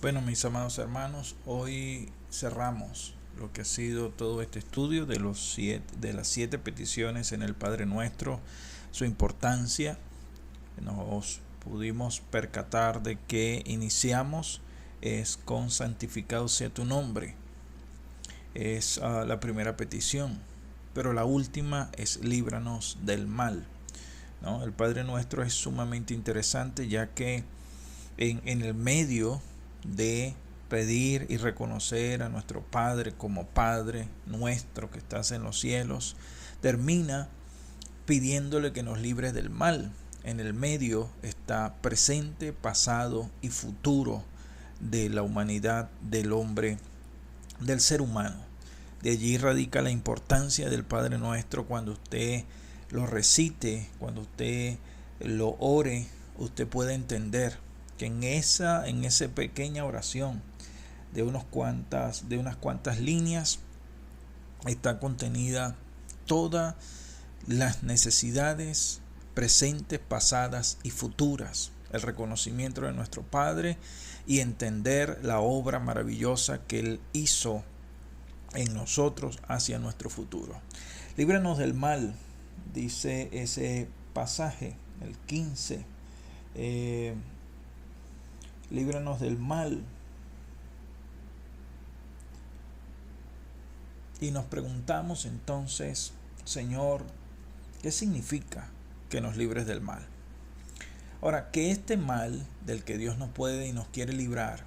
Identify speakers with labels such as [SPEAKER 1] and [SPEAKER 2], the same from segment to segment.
[SPEAKER 1] Bueno, mis amados hermanos, hoy cerramos lo que ha sido todo este estudio de de las 7 peticiones en el Padre Nuestro, su importancia. Nos pudimos percatar de que iniciamos es con santificado sea tu nombre. Es la primera petición, pero la última es líbranos del mal, ¿no? El Padre Nuestro es sumamente interesante, ya que en el medio de pedir y reconocer a nuestro Padre como Padre nuestro que estás en los cielos, termina pidiéndole que nos libre del mal. En el medio está presente, pasado y futuro de la humanidad, del hombre, del ser humano. De allí radica la importancia del Padre Nuestro. Cuando usted lo recite, cuando usted lo ore, usted puede entender que en esa pequeña oración de unas cuantas líneas está contenida todas las necesidades presentes, pasadas y futuras, el reconocimiento de nuestro Padre y entender la obra maravillosa que Él hizo en nosotros hacia nuestro futuro. Líbranos del mal, dice ese pasaje, el 15. Líbranos del mal. Y nos preguntamos entonces, Señor, ¿qué significa que nos libres del mal? Ahora, que este mal del que Dios nos puede y nos quiere librar,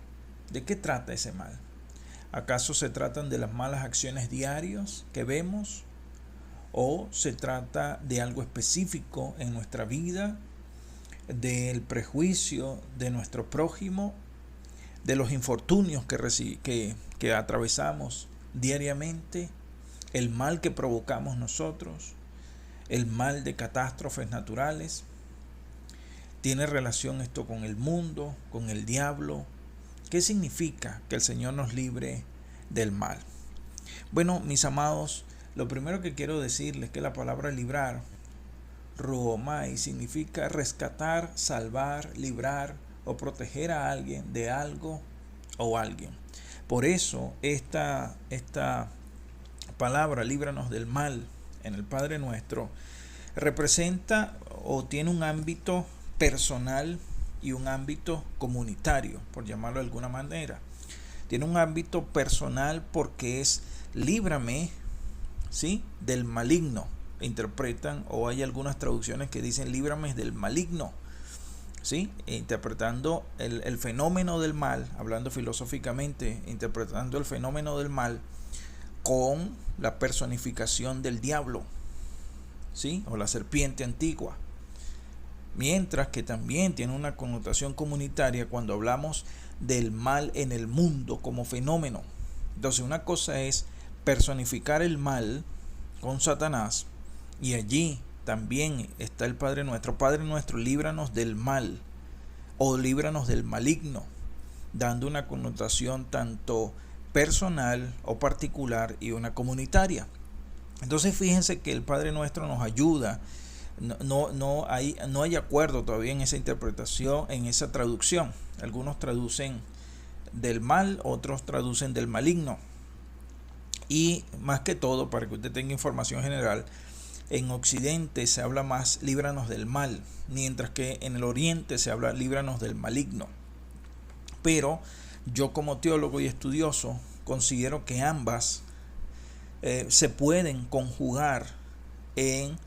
[SPEAKER 1] ¿de qué trata ese mal? ¿Acaso se tratan de las malas acciones diarias que vemos? ¿O se trata de algo específico en nuestra vida, del prejuicio de nuestro prójimo, de los infortunios que atravesamos diariamente, el mal que provocamos nosotros, el mal de catástrofes naturales? ¿Tiene relación esto con el mundo, con el diablo? ¿Qué significa que el Señor nos libre del mal? Bueno, mis amados, lo primero que quiero decirles es que la palabra librar, ruomai, significa rescatar, salvar, librar o proteger a alguien de algo o alguien. Por eso esta palabra, líbranos del mal, en el Padre Nuestro, representa o tiene un ámbito personal y un ámbito comunitario, por llamarlo de alguna manera. Tiene un ámbito personal porque es líbrame, ¿sí?, del maligno. Interpretan, o hay algunas traducciones que dicen líbrame del maligno, ¿sí?, interpretando el fenómeno del mal, hablando filosóficamente, interpretando el fenómeno del mal con la personificación del diablo, ¿sí?, o la serpiente antigua. Mientras que también tiene una connotación comunitaria cuando hablamos del mal en el mundo como fenómeno. Entonces, una cosa es personificar el mal con Satanás, y allí también está el Padre Nuestro. Padre Nuestro, líbranos del mal o líbranos del maligno, dando una connotación tanto personal o particular y una comunitaria. Entonces, fíjense que el Padre Nuestro nos ayuda. No hay acuerdo todavía en esa interpretación, en esa traducción. Algunos traducen del mal, otros traducen del maligno. Y más que todo, para que usted tenga información general, en Occidente se habla más líbranos del mal, mientras que en el Oriente se habla líbranos del maligno. Pero yo, como teólogo y estudioso, considero que ambas se pueden conjugar en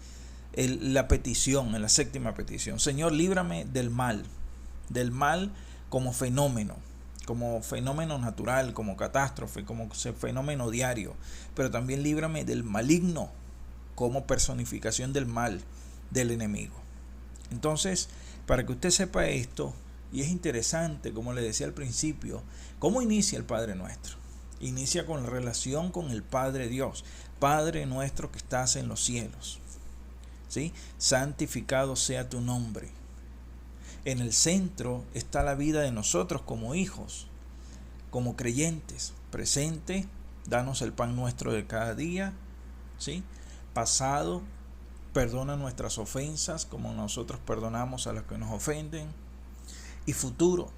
[SPEAKER 1] la petición, en la séptima petición. Señor, líbrame del mal como fenómeno natural, como catástrofe, como fenómeno diario, pero también líbrame del maligno como personificación del mal del enemigo. Entonces, para que usted sepa esto, y es interesante, como le decía al principio, ¿cómo inicia el Padre Nuestro? Inicia con la relación con el Padre Dios. Padre nuestro que estás en los cielos, ¿sí?, santificado sea tu nombre. En el centro está la vida de nosotros como hijos, como creyentes. Presente, danos el pan nuestro de cada día, ¿sí? Pasado, perdona nuestras ofensas como nosotros perdonamos a los que nos ofenden. Y futuro,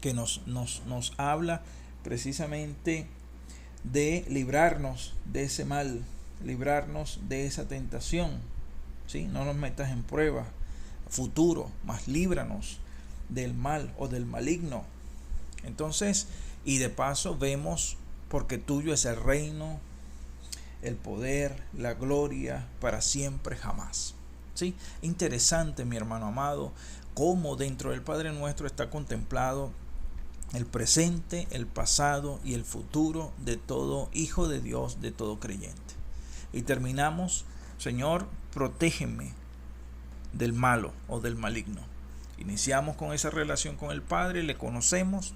[SPEAKER 1] que nos habla precisamente de librarnos de ese mal, librarnos de esa tentación. ¿Sí? No nos metas en prueba futuro, mas líbranos del mal o del maligno. Entonces, y de paso vemos, porque tuyo es el reino, el poder, la gloria, para siempre jamás. ¿Sí? Interesante, mi hermano amado, cómo dentro del Padre Nuestro está contemplado el presente, el pasado y el futuro de todo hijo de Dios, de todo creyente. Y terminamos: Señor, protégeme del malo o del maligno. Iniciamos con esa relación con el Padre, le conocemos,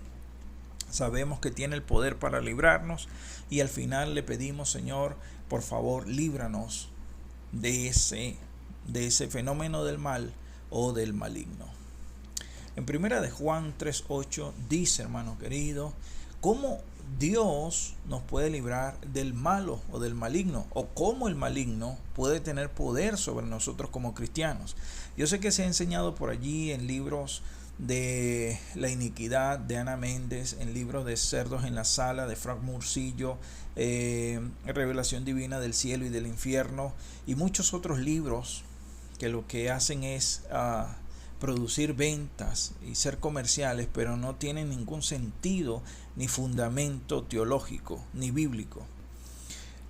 [SPEAKER 1] sabemos que tiene el poder para librarnos, y al final le pedimos: Señor, por favor, líbranos de ese fenómeno del mal o del maligno. En primera de Juan 3:8 dice, hermano querido, cómo Dios nos puede librar del malo o del maligno, o cómo el maligno puede tener poder sobre nosotros como cristianos. Yo sé que se ha enseñado por allí en libros de La iniquidad de Ana Méndez, en libros de Cerdos en la Sala de Frank Murcillo, Revelación divina del cielo y del infierno, y muchos otros libros que lo que hacen es producir ventas y ser comerciales, pero no tienen ningún sentido ni fundamento teológico ni bíblico.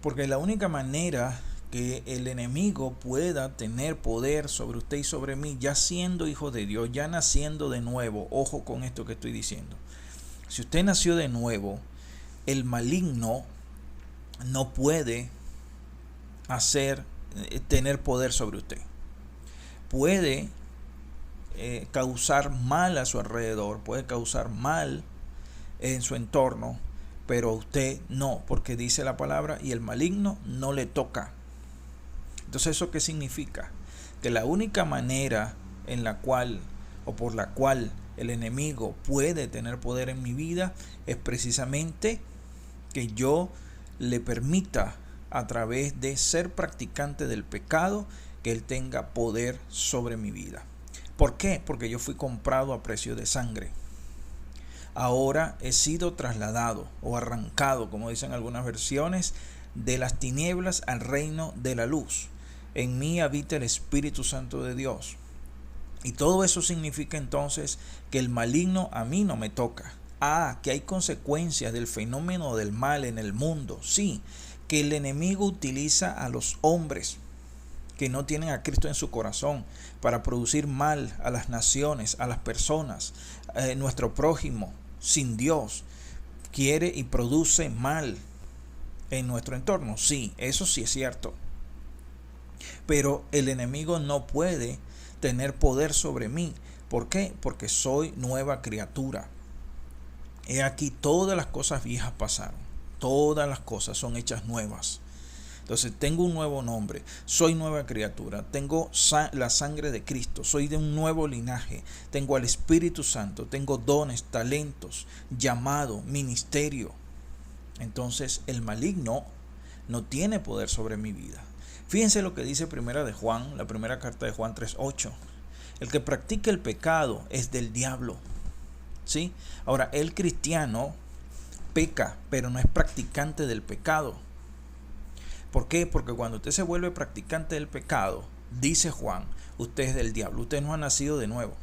[SPEAKER 1] Porque la única manera que el enemigo pueda tener poder sobre usted y sobre mí, ya siendo hijo de Dios, ya naciendo de nuevo, ojo con esto que estoy diciendo, si usted nació de nuevo, el maligno no puede tener poder sobre usted. Puede causar mal a su alrededor, puede causar mal en su entorno, pero a usted no, porque dice la palabra: y el maligno no le toca. Entonces, ¿eso qué significa? Que la única manera en la cual o por la cual el enemigo puede tener poder en mi vida es precisamente que yo le permita, a través de ser practicante del pecado, que él tenga poder sobre mi vida. ¿Por qué? Porque yo fui comprado a precio de sangre. Ahora he sido trasladado o arrancado, como dicen algunas versiones, de las tinieblas al reino de la luz. En mí habita el Espíritu Santo de Dios. Y todo eso significa entonces que el maligno a mí no me toca. Que hay consecuencias del fenómeno del mal en el mundo. Sí, que el enemigo utiliza a los hombres que no tienen a Cristo en su corazón para producir mal a las naciones, a las personas. Nuestro prójimo sin Dios quiere y produce mal en nuestro entorno. Sí, eso sí es cierto. Pero el enemigo no puede tener poder sobre mí. ¿Por qué? Porque soy nueva criatura. He aquí, todas las cosas viejas pasaron. Todas las cosas son hechas nuevas. Entonces tengo un nuevo nombre, soy nueva criatura, tengo la sangre de Cristo, soy de un nuevo linaje, tengo al Espíritu Santo, tengo dones, talentos, llamado, ministerio. Entonces el maligno no tiene poder sobre mi vida. Fíjense lo que dice primera de Juan, la primera carta de Juan 3:8. El que practica el pecado es del diablo. ¿Sí? Ahora, el cristiano peca, pero no es practicante del pecado. ¿Por qué? Porque cuando usted se vuelve practicante del pecado, dice Juan, usted es del diablo, usted no ha nacido de nuevo.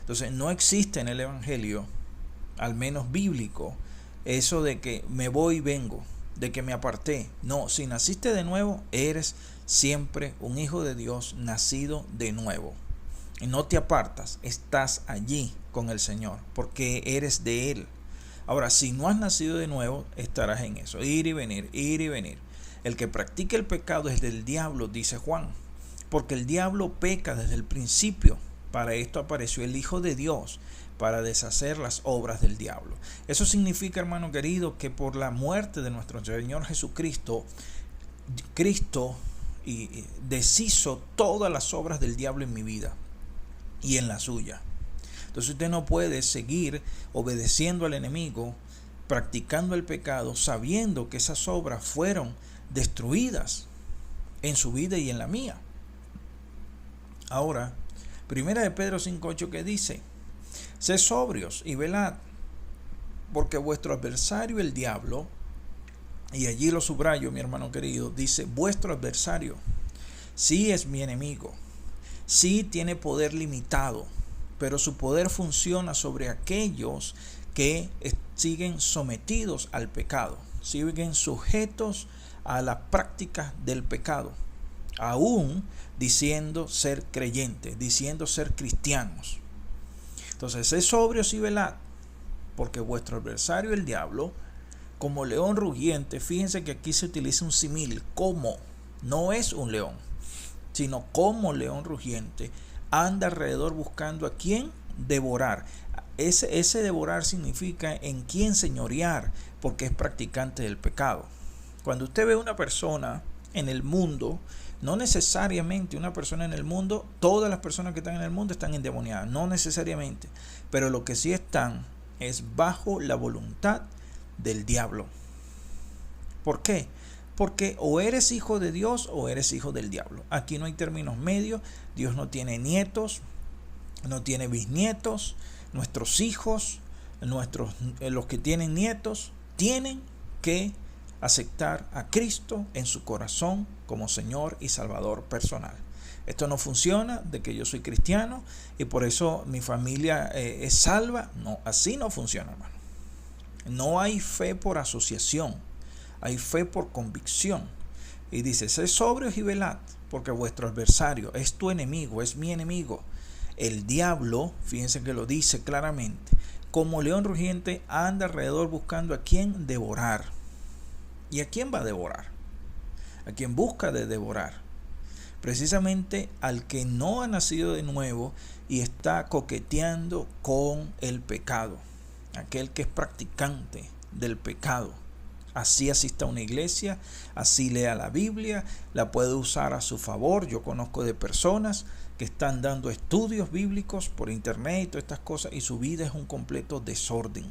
[SPEAKER 1] Entonces no existe en el evangelio, al menos bíblico, eso de que me voy y vengo, de que me aparté. No, si naciste de nuevo, eres siempre un hijo de Dios nacido de nuevo. Y no te apartas, estás allí con el Señor, porque eres de Él. Ahora, si no has nacido de nuevo, estarás en eso, ir y venir, ir y venir. El que practica el pecado es del diablo, dice Juan, porque el diablo peca desde el principio. Para esto apareció el Hijo de Dios, para deshacer las obras del diablo. Eso significa, hermano querido, que por la muerte de nuestro Señor Jesucristo, Cristo deshizo todas las obras del diablo en mi vida y en la suya. Entonces usted no puede seguir obedeciendo al enemigo, practicando el pecado, sabiendo que esas obras fueron destruidas en su vida y en la mía. Ahora, primera de Pedro 5:8, que dice: sed sobrios y velad, Porque vuestro adversario, el diablo, y allí lo subrayo, mi hermano querido, dice, vuestro adversario, sí es mi enemigo, sí tiene poder limitado, pero su poder funciona sobre aquellos que siguen sometidos al pecado, siguen sujetos a las prácticas del pecado, aún diciendo ser creyentes, diciendo ser cristianos. Entonces, sed sobrios y velad, porque vuestro adversario, el diablo, como león rugiente, fíjense que aquí se utiliza un símil, como, no es un león, sino como león rugiente, anda alrededor buscando a quién devorar. Ese devorar significa en quién señorear, porque es practicante del pecado. Cuando usted ve una persona en el mundo, no necesariamente una persona en el mundo, todas las personas que están en el mundo están endemoniadas, no necesariamente, pero lo que sí están es bajo la voluntad del diablo. ¿Por qué? Porque o eres hijo de Dios o eres hijo del diablo. Aquí no hay términos medios. Dios no tiene nietos, no tiene bisnietos. Nuestros hijos, los que tienen nietos, tienen que aceptar a Cristo en su corazón como Señor y Salvador personal. Esto no funciona de que yo soy cristiano y por eso mi familia es salva. No, así no funciona, hermano. No hay fe por asociación, hay fe por convicción. Y dice, sed sobrios y velad, porque vuestro adversario es tu enemigo, es mi enemigo. El diablo, fíjense que lo dice claramente, como león rugiente anda alrededor buscando a quién devorar. ¿Y a quién va a devorar? A quien busca de devorar. Precisamente al que no ha nacido de nuevo y está coqueteando con el pecado. Aquel que es practicante del pecado. Así asista a una iglesia, así lea la Biblia, la puede usar a su favor. Yo conozco de personas que están dando estudios bíblicos por internet y todas estas cosas y su vida es un completo desorden.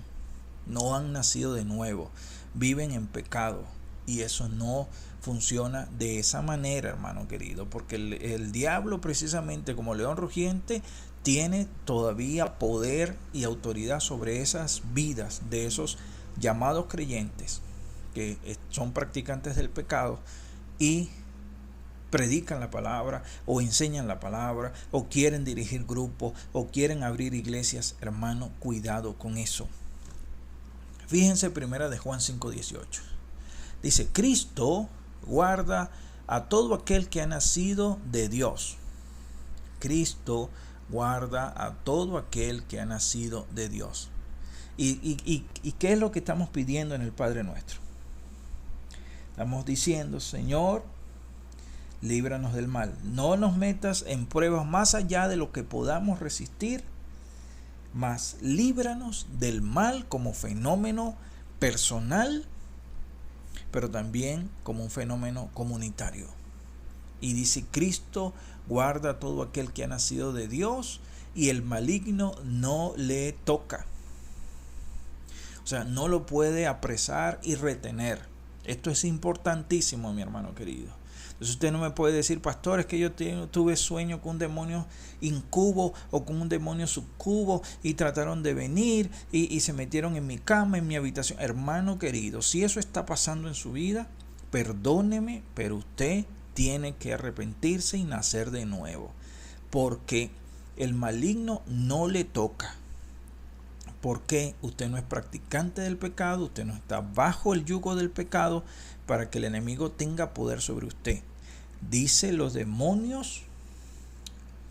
[SPEAKER 1] No han nacido de nuevo, viven en pecado y eso no funciona de esa manera, hermano querido, porque el diablo precisamente como león rugiente tiene todavía poder y autoridad sobre esas vidas de esos llamados creyentes que son practicantes del pecado y predican la palabra o enseñan la palabra o quieren dirigir grupos o quieren abrir iglesias. Hermano, cuidado con eso. Fíjense primera de Juan 5:18. Dice, Cristo guarda a todo aquel que ha nacido de Dios. Cristo guarda a todo aquel que ha nacido de Dios. ¿Y qué es lo que estamos pidiendo en el Padre Nuestro? Estamos diciendo, Señor, líbranos del mal. No nos metas en pruebas más allá de lo que podamos resistir, mas líbranos del mal como fenómeno personal, pero también como un fenómeno comunitario. Y dice, Cristo guarda a todo aquel que ha nacido de Dios y el maligno no le toca. O sea, no lo puede apresar y retener. Esto es importantísimo, mi hermano querido. Entonces usted no me puede decir, pastor, es que yo tuve sueño con un demonio incubo o con un demonio subcubo y trataron de venir y se metieron en mi cama, en mi habitación. Hermano querido, si eso está pasando en su vida, perdóneme, pero usted tiene que arrepentirse y nacer de nuevo, porque el maligno no le toca. Porque usted no es practicante del pecado, usted no está bajo el yugo del pecado para que el enemigo tenga poder sobre usted. Dice, los demonios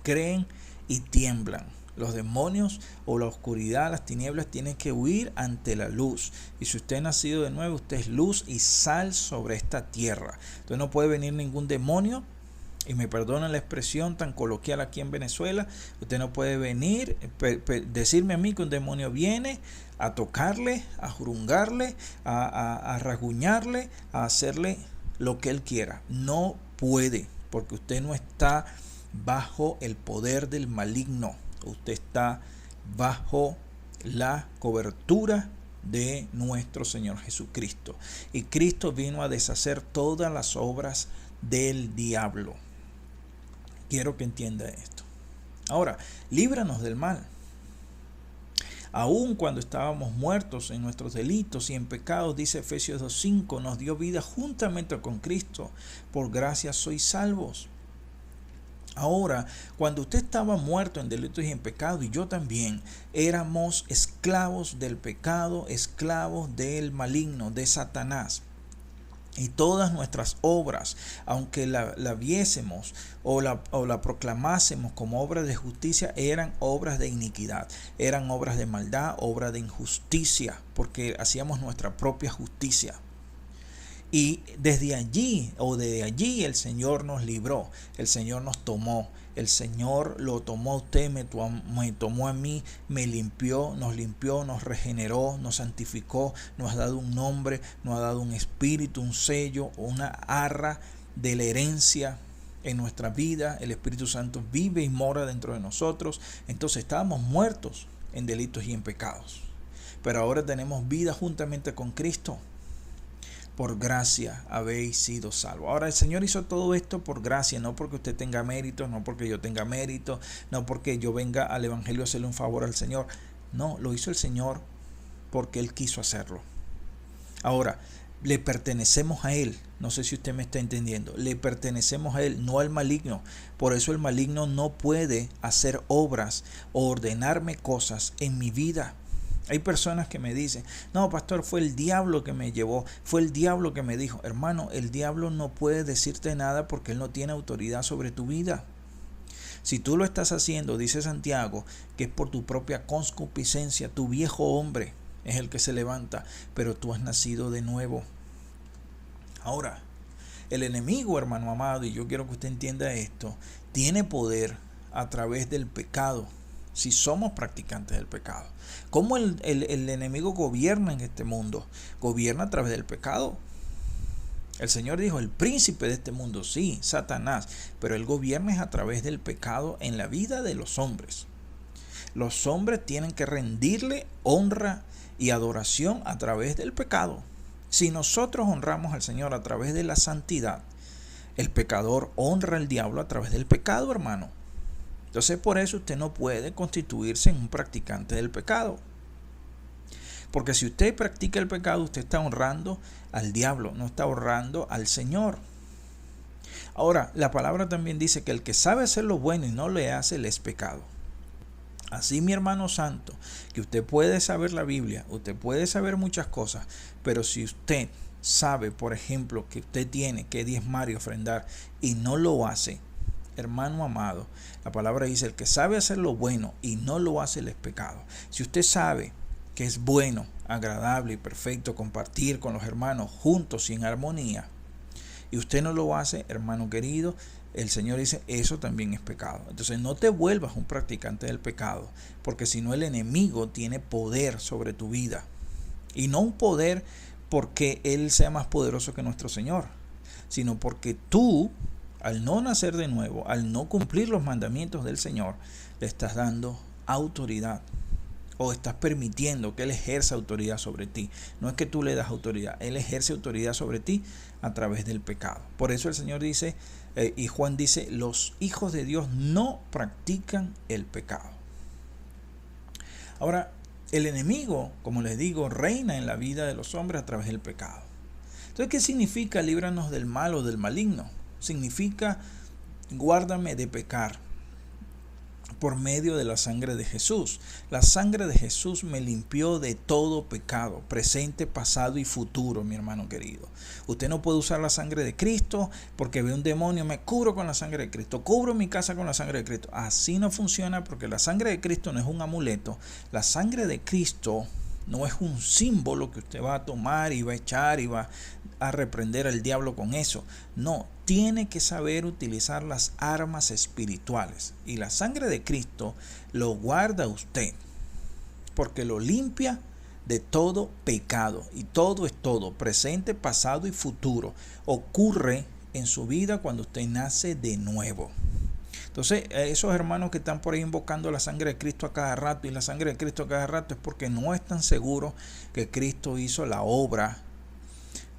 [SPEAKER 1] creen y tiemblan. Los demonios o la oscuridad, las tinieblas tienen que huir ante la luz. Y si usted ha nacido de nuevo, usted es luz y sal sobre esta tierra. Entonces no puede venir ningún demonio. Y me perdonan la expresión tan coloquial aquí en Venezuela, usted no puede venir, decirme a mí que un demonio viene a tocarle, a jurungarle, a rasguñarle, a hacerle lo que él quiera. No puede, porque usted no está bajo el poder del maligno. Usted está bajo la cobertura de nuestro Señor Jesucristo. Y Cristo vino a deshacer todas las obras del diablo. Quiero que entienda esto. Ahora, líbranos del mal. Aun cuando estábamos muertos en nuestros delitos y en pecados, dice Efesios 2:5, nos dio vida juntamente con Cristo. Por gracia sois salvos. Ahora, cuando usted estaba muerto en delitos y en pecado, y yo también, éramos esclavos del pecado, esclavos del maligno, de Satanás. Y todas nuestras obras, aunque la viésemos o la proclamásemos como obras de justicia, eran obras de iniquidad, eran obras de maldad, obras de injusticia, porque hacíamos nuestra propia justicia. Y desde allí el Señor nos libró, el Señor nos tomó, el Señor lo tomó a usted, me tomó a mí, me limpió, nos regeneró, nos santificó, nos ha dado un nombre, nos ha dado un espíritu, un sello, una arra de la herencia en nuestra vida. El Espíritu Santo vive y mora dentro de nosotros. Entonces estábamos muertos en delitos y en pecados, pero ahora tenemos vida juntamente con Cristo. Por gracia habéis sido salvos. Ahora el Señor hizo todo esto por gracia, no porque usted tenga mérito, no porque yo tenga mérito, no porque yo venga al Evangelio a hacerle un favor al Señor. No, lo hizo el Señor porque Él quiso hacerlo. Ahora, le pertenecemos a Él. No sé si usted me está entendiendo. Le pertenecemos a Él, no al maligno. Por eso el maligno no puede hacer obras o ordenarme cosas en mi vida. Hay personas que me dicen, no, pastor, fue el diablo que me llevó, fue el diablo que me dijo. Hermano, el diablo no puede decirte nada porque él no tiene autoridad sobre tu vida. Si tú lo estás haciendo, dice Santiago, que es por tu propia concupiscencia, tu viejo hombre es el que se levanta, pero tú has nacido de nuevo. Ahora, el enemigo, hermano amado, y yo quiero que usted entienda esto, tiene poder a través del pecado. Si somos practicantes del pecado, ¿cómo el enemigo gobierna en este mundo? Gobierna a través del pecado. El Señor dijo, el príncipe de este mundo, sí, Satanás, pero él gobierna es a través del pecado en la vida de los hombres. Los hombres tienen que rendirle honra y adoración a través del pecado. Si nosotros honramos al Señor a través de la santidad, el pecador honra al diablo a través del pecado, hermano. Entonces por eso usted no puede constituirse en un practicante del pecado. Porque si usted practica el pecado, usted está honrando al diablo, no está honrando al Señor. Ahora, la palabra también dice que el que sabe hacer lo bueno y no le hace, le es pecado. Así, mi hermano santo, que usted puede saber la Biblia, usted puede saber muchas cosas, pero si usted sabe, por ejemplo, que usted tiene que diezmar y ofrendar y no lo hace, hermano amado, la palabra dice, el que sabe hacer lo bueno y no lo hace, le es pecado. Si usted sabe que es bueno, agradable y perfecto compartir con los hermanos juntos y en armonía, y usted no lo hace, hermano querido, el Señor dice, eso también es pecado. Entonces no te vuelvas un practicante del pecado, porque si no el enemigo tiene poder sobre tu vida. Y no un poder porque Él sea más poderoso que nuestro Señor, sino porque tú, al no nacer de nuevo, al no cumplir los mandamientos del Señor, le estás dando autoridad. O estás permitiendo que Él ejerza autoridad sobre ti. No es que tú le das autoridad, Él ejerce autoridad sobre ti a través del pecado. Por eso el Señor dice, y Juan dice, los hijos de Dios no practican el pecado. Ahora, el enemigo, como les digo, reina en la vida de los hombres a través del pecado. Entonces, ¿qué significa líbranos del mal o del maligno? Significa guárdame de pecar por medio de la sangre de Jesús. La sangre de Jesús me limpió de todo pecado, presente, pasado y futuro, mi hermano querido. Usted no puede usar la sangre de Cristo porque ve un demonio, me cubro con la sangre de Cristo, cubro mi casa con la sangre de Cristo. Así no funciona, porque la sangre de Cristo no es un amuleto. La sangre de Cristo no es un símbolo que usted va a tomar y va a echar y va a reprender al diablo con eso. No, tiene que saber utilizar las armas espirituales. Y la sangre de Cristo lo guarda usted, porque lo limpia de todo pecado. Y todo es todo, presente, pasado y futuro. Ocurre en su vida cuando usted nace de nuevo. Entonces, esos hermanos que están por ahí invocando la sangre de Cristo a cada rato y la sangre de Cristo a cada rato, es porque no están seguros que Cristo hizo la obra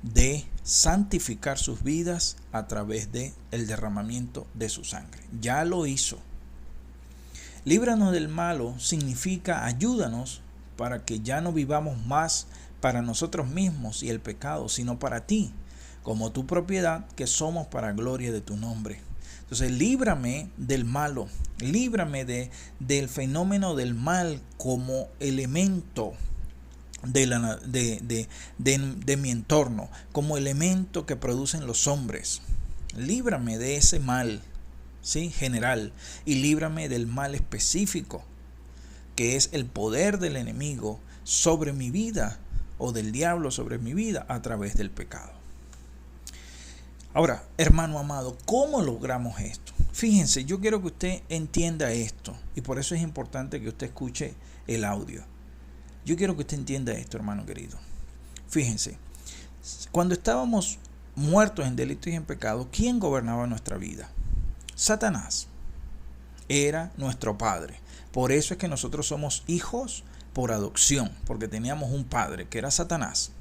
[SPEAKER 1] de santificar sus vidas a través de el derramamiento de su sangre. Ya lo hizo. Líbranos del malo significa ayúdanos para que ya no vivamos más para nosotros mismos y el pecado, sino para ti, como tu propiedad, que somos para gloria de tu nombre. Entonces, líbrame del malo, líbrame del fenómeno del mal como elemento de mi entorno, como elemento que producen los hombres. Líbrame de ese mal, ¿sí?, general, y líbrame del mal específico, que es el poder del enemigo sobre mi vida, o del diablo sobre mi vida a través del pecado. Ahora, hermano amado, ¿cómo logramos esto? Fíjense, yo quiero que usted entienda esto, y por eso es importante que usted escuche el audio. Yo quiero que usted entienda esto, hermano querido. Fíjense, cuando estábamos muertos en delitos y en pecado, ¿quién gobernaba nuestra vida? Satanás. Era nuestro padre. Por eso es que nosotros somos hijos por adopción, porque teníamos un padre que era Satanás.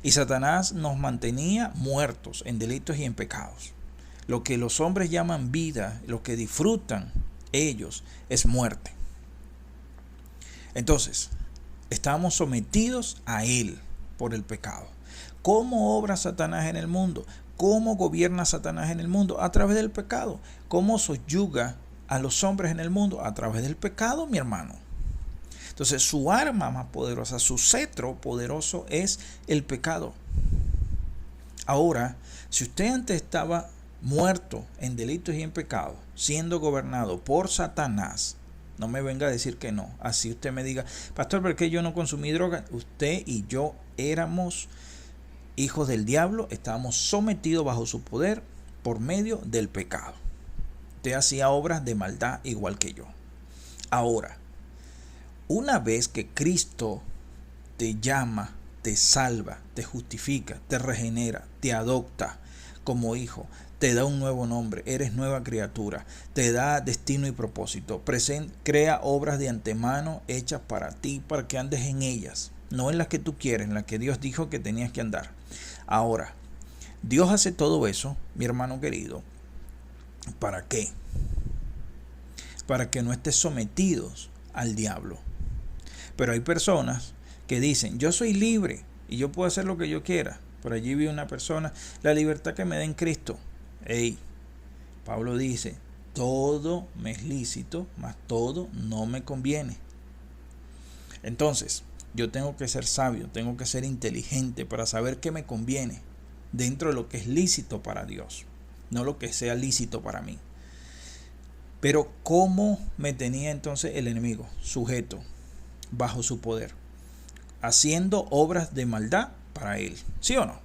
[SPEAKER 1] Y Satanás nos mantenía muertos en delitos y en pecados. Lo que los hombres llaman vida, lo que disfrutan ellos, es muerte. Entonces, estamos sometidos a él por el pecado. ¿Cómo obra Satanás en el mundo? ¿Cómo gobierna Satanás en el mundo? A través del pecado. ¿Cómo subyuga a los hombres en el mundo? A través del pecado, mi hermano. Entonces, su arma más poderosa, su cetro poderoso es el pecado. Ahora, si usted antes estaba muerto en delitos y en pecados, siendo gobernado por Satanás, no me venga a decir que no. Así usted me diga, pastor, ¿por qué yo no consumí droga? Usted y yo éramos hijos del diablo, estábamos sometidos bajo su poder por medio del pecado. Usted hacía obras de maldad igual que yo. Ahora, una vez que Cristo te llama, te salva, te justifica, te regenera, te adopta como hijo, te da un nuevo nombre, eres nueva criatura, te da destino y propósito, crea obras de antemano hechas para ti, para que andes en ellas, no en las que tú quieres, en las que Dios dijo que tenías que andar. Ahora, Dios hace todo eso, mi hermano querido, ¿para qué? Para que no estés sometidos al diablo. Pero hay personas que dicen, yo soy libre y yo puedo hacer lo que yo quiera. Por allí vi una persona, la libertad que me da en Cristo. Hey, Pablo dice, todo me es lícito, mas todo no me conviene. Entonces, yo tengo que ser sabio, tengo que ser inteligente para saber qué me conviene dentro de lo que es lícito para Dios, no lo que sea lícito para mí. Pero ¿cómo me tenía entonces el enemigo sujeto bajo su poder? Haciendo obras de maldad para él, ¿sí o no?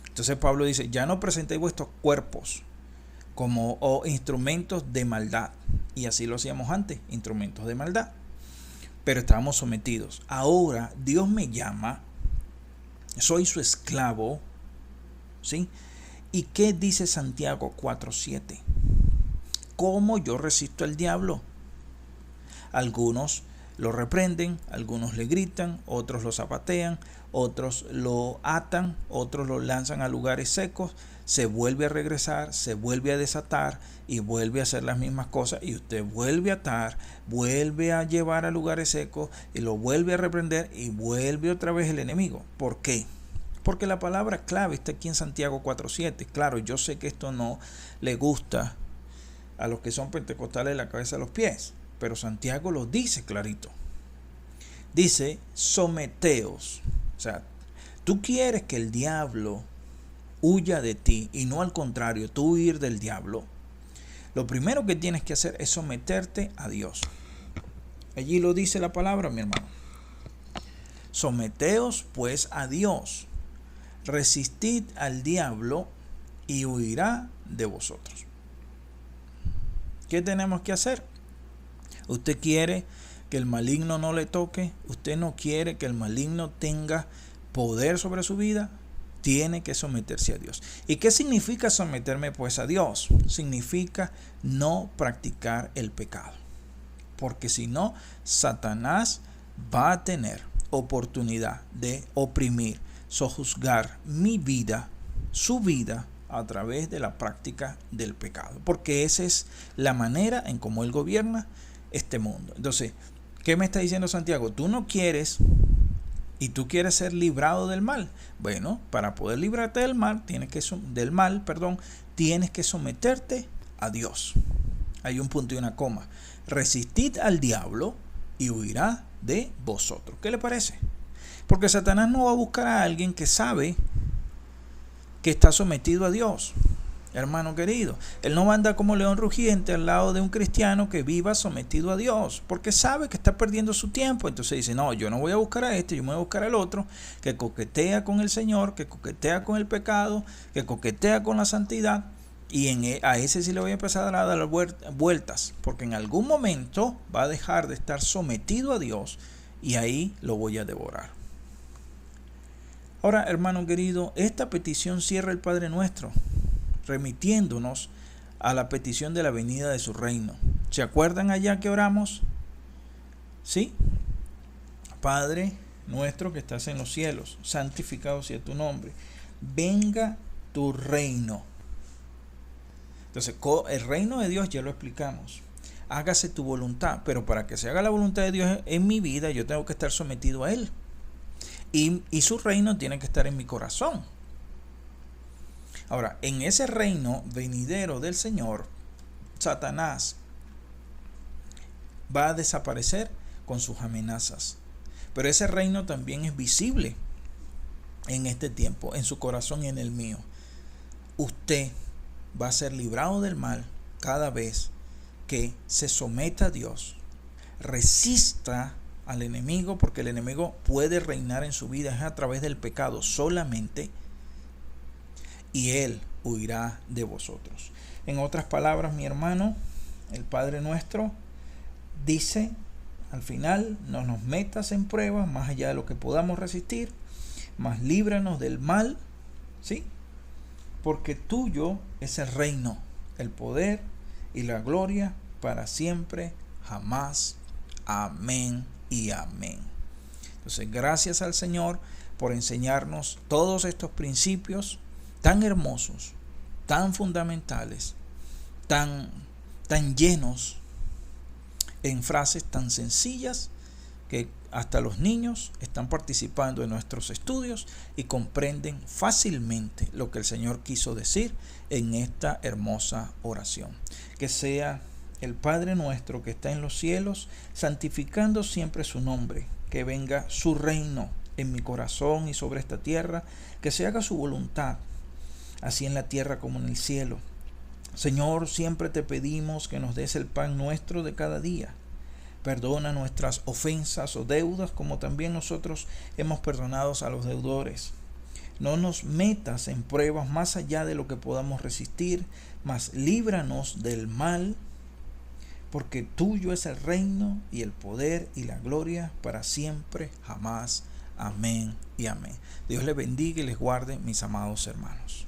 [SPEAKER 1] Entonces Pablo dice, ya no presentéis vuestros cuerpos como instrumentos de maldad. Y así lo hacíamos antes, instrumentos de maldad. Pero estábamos sometidos. Ahora Dios me llama, soy su esclavo, ¿sí? ¿Y qué dice Santiago 4:7? ¿Cómo yo resisto al diablo? Algunos lo reprenden, algunos le gritan, otros lo zapatean, otros lo atan, otros lo lanzan a lugares secos, se vuelve a regresar, se vuelve a desatar y vuelve a hacer las mismas cosas y usted vuelve a atar, vuelve a llevar a lugares secos y lo vuelve a reprender y vuelve otra vez el enemigo. ¿Por qué? Porque la palabra clave está aquí en Santiago 4:7. Claro, yo sé que esto no le gusta a los que son pentecostales de la cabeza a los pies, pero Santiago lo dice clarito. Dice, someteos. O sea, tú quieres que el diablo huya de ti y no al contrario, tú huir del diablo. Lo primero que tienes que hacer es someterte a Dios. Allí lo dice la palabra, mi hermano. Someteos pues a Dios. Resistid al diablo y huirá de vosotros. ¿Qué tenemos que hacer? ¿Usted quiere que el maligno no le toque? ¿Usted no quiere que el maligno tenga poder sobre su vida? Tiene que someterse a Dios. ¿Y qué significa someterme pues a Dios? Significa no practicar el pecado. Porque si no, Satanás va a tener oportunidad de oprimir, sojuzgar mi vida, su vida, a través de la práctica del pecado. Porque esa es la manera en cómo él gobierna este mundo. Entonces, ¿Qué me está diciendo Santiago? Tú no quieres y tú quieres ser librado del mal. Bueno, para poder librarte del mal, tienes que someterte a Dios. Hay un punto y una coma. Resistid al diablo y huirá de vosotros. ¿Qué le parece? Porque Satanás no va a buscar a alguien que sabe que está sometido a Dios. Hermano querido, él no va a andar como león rugiente al lado de un cristiano que viva sometido a Dios, porque sabe que está perdiendo su tiempo. Entonces dice, no, yo no voy a buscar a este, yo me voy a buscar al otro, que coquetea con el Señor, que coquetea con el pecado, que coquetea con la santidad, y a ese sí le voy a empezar a dar vueltas, porque en algún momento va a dejar de estar sometido a Dios, y ahí lo voy a devorar. Ahora, hermano querido, esta petición cierra el Padre Nuestro, remitiéndonos a la petición de la venida de su reino. ¿Se acuerdan allá que oramos? ¿Sí? Padre nuestro que estás en los cielos, santificado sea tu nombre. Venga tu reino. Entonces, el reino de Dios ya lo explicamos. Hágase tu voluntad, pero para que se haga la voluntad de Dios en mi vida, yo tengo que estar sometido a Él. Y su reino tiene que estar en mi corazón. Ahora, en ese reino venidero del Señor, Satanás va a desaparecer con sus amenazas. Pero ese reino también es visible en este tiempo, en su corazón y en el mío. Usted va a ser librado del mal cada vez que se someta a Dios, resista al enemigo, porque el enemigo puede reinar en su vida es a través del pecado solamente, y él huirá de vosotros. En otras palabras, mi hermano, el Padre Nuestro dice al final, no nos metas en pruebas más allá de lo que podamos resistir, mas líbranos del mal, ¿sí? Porque tuyo es el reino, el poder y la gloria para siempre, jamás. Amén y amén. Entonces, gracias al Señor por enseñarnos todos estos principios tan hermosos, tan fundamentales, tan llenos en frases tan sencillas que hasta los niños están participando en nuestros estudios y comprenden fácilmente lo que el Señor quiso decir en esta hermosa oración. Que sea el Padre nuestro que está en los cielos, santificando siempre su nombre, que venga su reino en mi corazón y sobre esta tierra, que se haga su voluntad, así en la tierra como en el cielo. Señor, siempre te pedimos que nos des el pan nuestro de cada día. Perdona nuestras ofensas o deudas, como también nosotros hemos perdonado a los deudores. No nos metas en pruebas más allá de lo que podamos resistir, mas líbranos del mal, porque tuyo es el reino y el poder y la gloria para siempre, jamás. Amén y amén. Dios les bendiga y les guarde, mis amados hermanos.